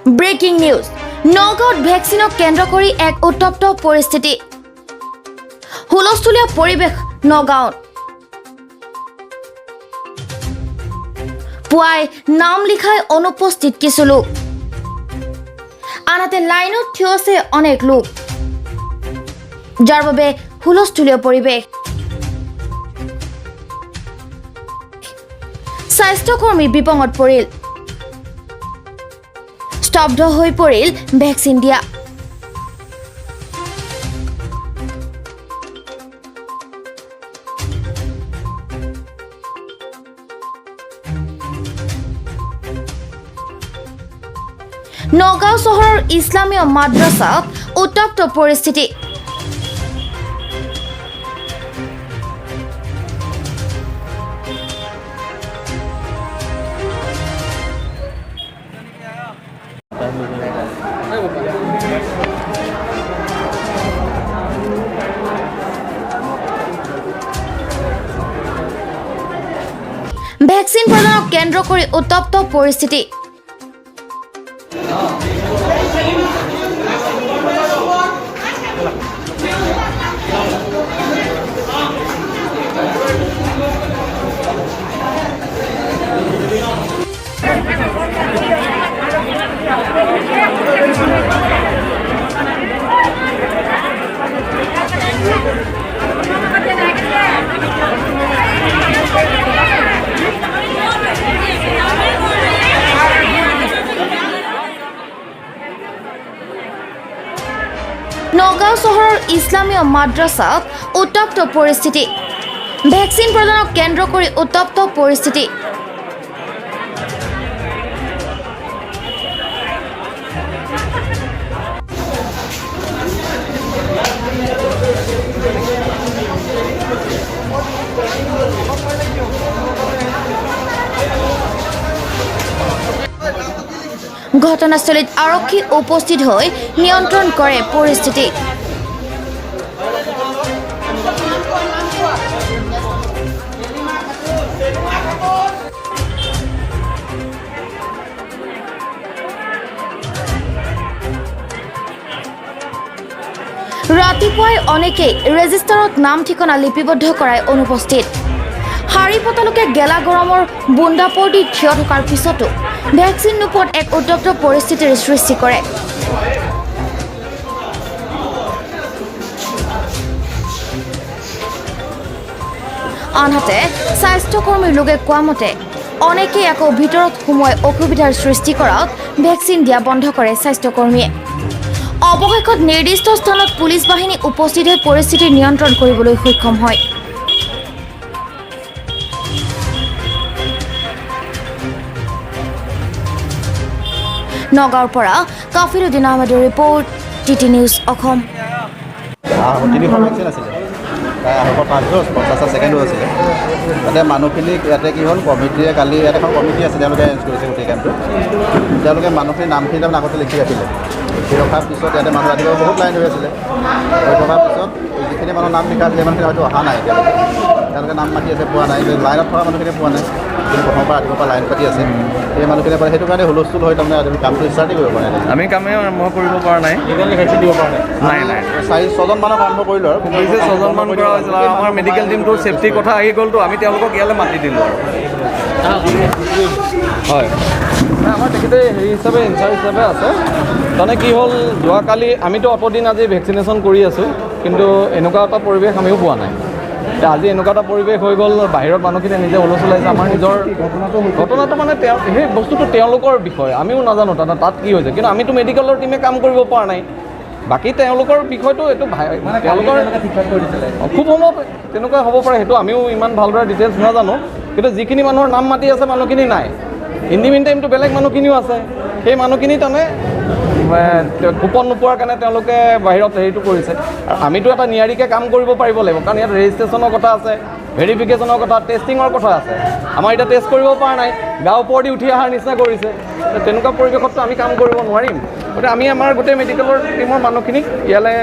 Breaking news নগাঁৱত ভেকচিনক কেন্দ্ৰ কৰি এক উত্তপ্ত পৰিস্থিতি হুলস্থুলীয়া পৰিৱেশ নগাঁৱত পুৱাই নাম লিখাই অনুপস্থিত কিছু লোক আনহাতে লাইনত থিয় আছে অনেক লোক যাৰ বাবে হুলস্থুলীয়া পৰিৱেশ স্বাস্থ্যকৰ্মী বিপঙত পৰিল স্তব্ধ হৈ পৰিল ভেকচিন দিয়া নগাঁও চহৰৰ ইছলামীয় মাদ্ৰাসাত উত্তপ্ত পৰিস্থিতি ভেকচিন প্ৰদানক কেন্দ্ৰ কৰি উত্তপ্ত পৰিস্থিতি নগাঁও চহৰৰ ইছলামীয় মাদ্ৰাসাত উত্তপ্ত পৰিস্থিতি ভেকচিন প্ৰদানক কেন্দ্ৰ কৰি উত্তপ্ত পৰিস্থিতি ঘটনাস্থলীত আৰক্ষী উপস্থিত হৈ নিয়ন্ত্ৰণ কৰে পৰিস্থিতি ৰাতিপুৱাই অনেকেই ৰেজিষ্টাৰত নাম ঠিকনা লিপিবদ্ধ কৰাই অনুপস্থিত শাৰী পতালোকে গেলা গৰমৰ বুন্দাপৰ দি থিয় থকাৰ পিছতো ভেকচিন নোপোৱাত এক উত্তপ্ত পৰিস্থিতিৰ সৃষ্টি কৰে আনহাতে স্বাস্থ্যকৰ্মীৰ লোকে কোৱা মতে অনেকেই আকৌ ভিতৰত সোমোৱাই অসুবিধাৰ সৃষ্টি কৰাত ভেকচিন দিয়া বন্ধ কৰে স্বাস্থ্যকৰ্মীয়ে অৱশেষত নিৰ্দিষ্ট স্থানত পুলিচ বাহিনী উপস্থিত হৈ পৰিস্থিতি নিয়ন্ত্ৰণ কৰিবলৈ সক্ষম হয় নগাঁৱৰ পৰা কাফিৰুদ্দিন আহমেদৰ ৰিপৰ্ট টিটি নিউজ অসম তিনিশ ভেকচিন আছিলে প্ৰায় 105 ড'জ 50টা ছেকেণ্ড ড'জ আছিলে তাতে মানুহখিনি ইয়াতে কি হ'ল কমিটিয়ে কালি ইয়াত এখন কমিটি আছে তেওঁলোকে এৰেঞ্জ কৰিছে গোটেই কেম্পটো তেওঁলোকে মানুহখিনিৰ নামখিনি তাৰমানে আগতে লিখি ৰাখিলে লিখি ৰখাৰ পিছত ইয়াতে মানুহ ৰাতিপুৱা বহুত লাইন হৈ আছিলে হৈ থকাৰ পিছত যিখিনি মানুহ নাম লিখা আছিলে মানুহখিনি হয়তো অহা নাই তেওঁলোকে নাম মাতি আছে পোৱা নাই লাইনত থকা মানুহখিনি পোৱা নাই কিন্তু প্ৰথমৰ পৰা ৰাতিপুৱাৰ পৰা লাইন পাতি আছে সেই মানুহখিনিয়ে পাৰে সেইটো কাৰণে হুলস্থুল হৈ তাৰমানে কামটো ষ্টাৰ্টেই কৰিব পৰা নাই আমি কামেই আৰম্ভ কৰিব পৰা নাই ভেকচিন দিব পৰা নাই নাই 4-6জন মানক আৰম্ভ কৰিলোঁ আৰু কিন্তু 6জনমান কৰা হৈছিল আৰু আমাৰ মেডিকেল টিমটোৰ ছেফটিৰ কথা আহি গ'লতো আমি তেওঁলোকক ইয়ালৈ মাতি দিলোঁ আৰু হয় আমাৰ তেখেতে হেৰি হিচাপে ইনচাৰ্জ হিচাপে আছে তাৰমানে কি হ'ল যোৱাকালি আমিতো অতদিন আজি ভেকচিনেশ্যন কৰি আছোঁ কিন্তু এনেকুৱা এটা পৰিৱেশ আমিও পোৱা নাই আজি এনেকুৱা এটা পৰিৱেশ হৈ গ'ল বাহিৰত মানুহখিনিয়ে নিজে হুলস্থুল আহিছে আমাৰ নিজৰ ঘটনাটো মানে সেই বস্তুটো তেওঁলোকৰ বিষয় আমিও নাজানো তাত কি হৈছে কিন্তু আমিতো মেডিকেলৰ টিমে কাম কৰিব পৰা নাই বাকী তেওঁলোকৰ বিষয়টো এইটো তেওঁলোকৰ খুব সম্ভৱ তেনেকুৱা হ'ব পাৰে সেইটো আমিও ইমান ভালদৰে ডিটেইলছ নাজানো কিন্তু যিখিনি মানুহৰ নাম মাতি আছে মানুহখিনি নাই ইন দি মিন টাইমটো বেলেগ মানুহখিনিও আছে সেই মানুহখিনি তাৰমানে কুপন নোপোৱাৰ কাৰণে তেওঁলোকে বাহিৰত হেৰিটো কৰিছে আমিতো এটা নিয়াৰিকৈ কাম কৰিব পাৰিব লাগিব কাৰণ ইয়াত ৰেজিষ্ট্ৰেশ্যনৰ কথা আছে ভেৰিফিকেশ্যনৰ কথা টেষ্টিঙৰ কথা আছে আমাৰ এতিয়া টেষ্ট কৰিব পৰা নাই গাঁও ওপৰেদি উঠি অহাৰ নিচিনা কৰিছে তেনেকুৱা পৰিৱেশততো আমি কাম কৰিব নোৱাৰিম গতিকে আমি আমাৰ গোটেই মেডিকেলৰ টিমৰ মানুহখিনিক ইয়ালৈ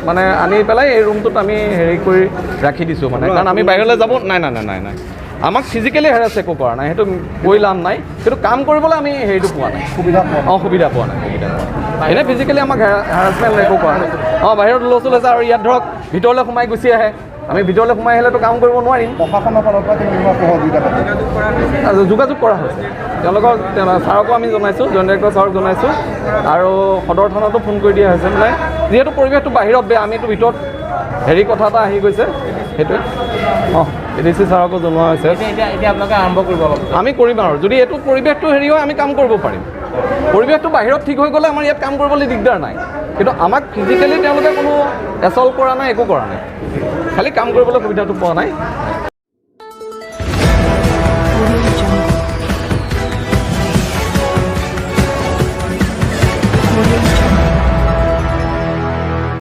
মানে আনি পেলাই এই ৰুমটোত আমি হেৰি কৰি ৰাখি দিছোঁ মানে কাৰণ আমি বাহিৰলৈ যাব নাই আমাক ফিজিকেলি হেৰাছ একো কৰা নাই, সেইটো কৈ লাভ নাই, কিন্তু কাম কৰিবলৈ আমি হেৰিটো পোৱা নাই, সুবিধা পোৱা নাই। এনেই ফিজিকেলি আমাক হেৰাছমেণ্ট একো কৰা নাই। বাহিৰত হুলস্থুল হৈছে আৰু ইয়াত ধৰক ভিতৰলৈ সোমাই গুচি আহে, আমি ভিতৰলৈ সোমাই আহিলেতো কাম কৰিব নোৱাৰিম। প্ৰশাসনৰ ফালৰ পৰা যোগাযোগ কৰা হৈছে তেওঁলোকক, ছাৰকো আমি জনাইছোঁ, জইণ্ট ডাইৰেক্টৰ ছাৰক জনাইছোঁ, আৰু সদৰ থানাতো ফোন কৰি দিয়া হৈছে। মানে যিহেতু পৰিৱেশটো বাহিৰত বেয়া, আমিতো ভিতৰত হেৰি কথা এটা আহি গৈছে, সেইটোৱে ADC ছাৰকো জনোৱা হৈছে। এতিয়া আপোনালোকে আৰম্ভ কৰিব আমি কৰিম আৰু যদি এইটো পৰিৱেশটো হেৰি হয় আমি কাম কৰিব পাৰিম। পৰিৱেশটো বাহিৰত ঠিক হৈ গ'লে আমাৰ ইয়াত কাম কৰিবলৈ দিগদাৰ নাই, কিন্তু আমাক ফিজিকেলি তেওঁলোকে কোনো এছল্ট কৰা নাই, একো কৰা নাই, খালি কাম কৰিবলৈ সুবিধাটো পোৱা নাই।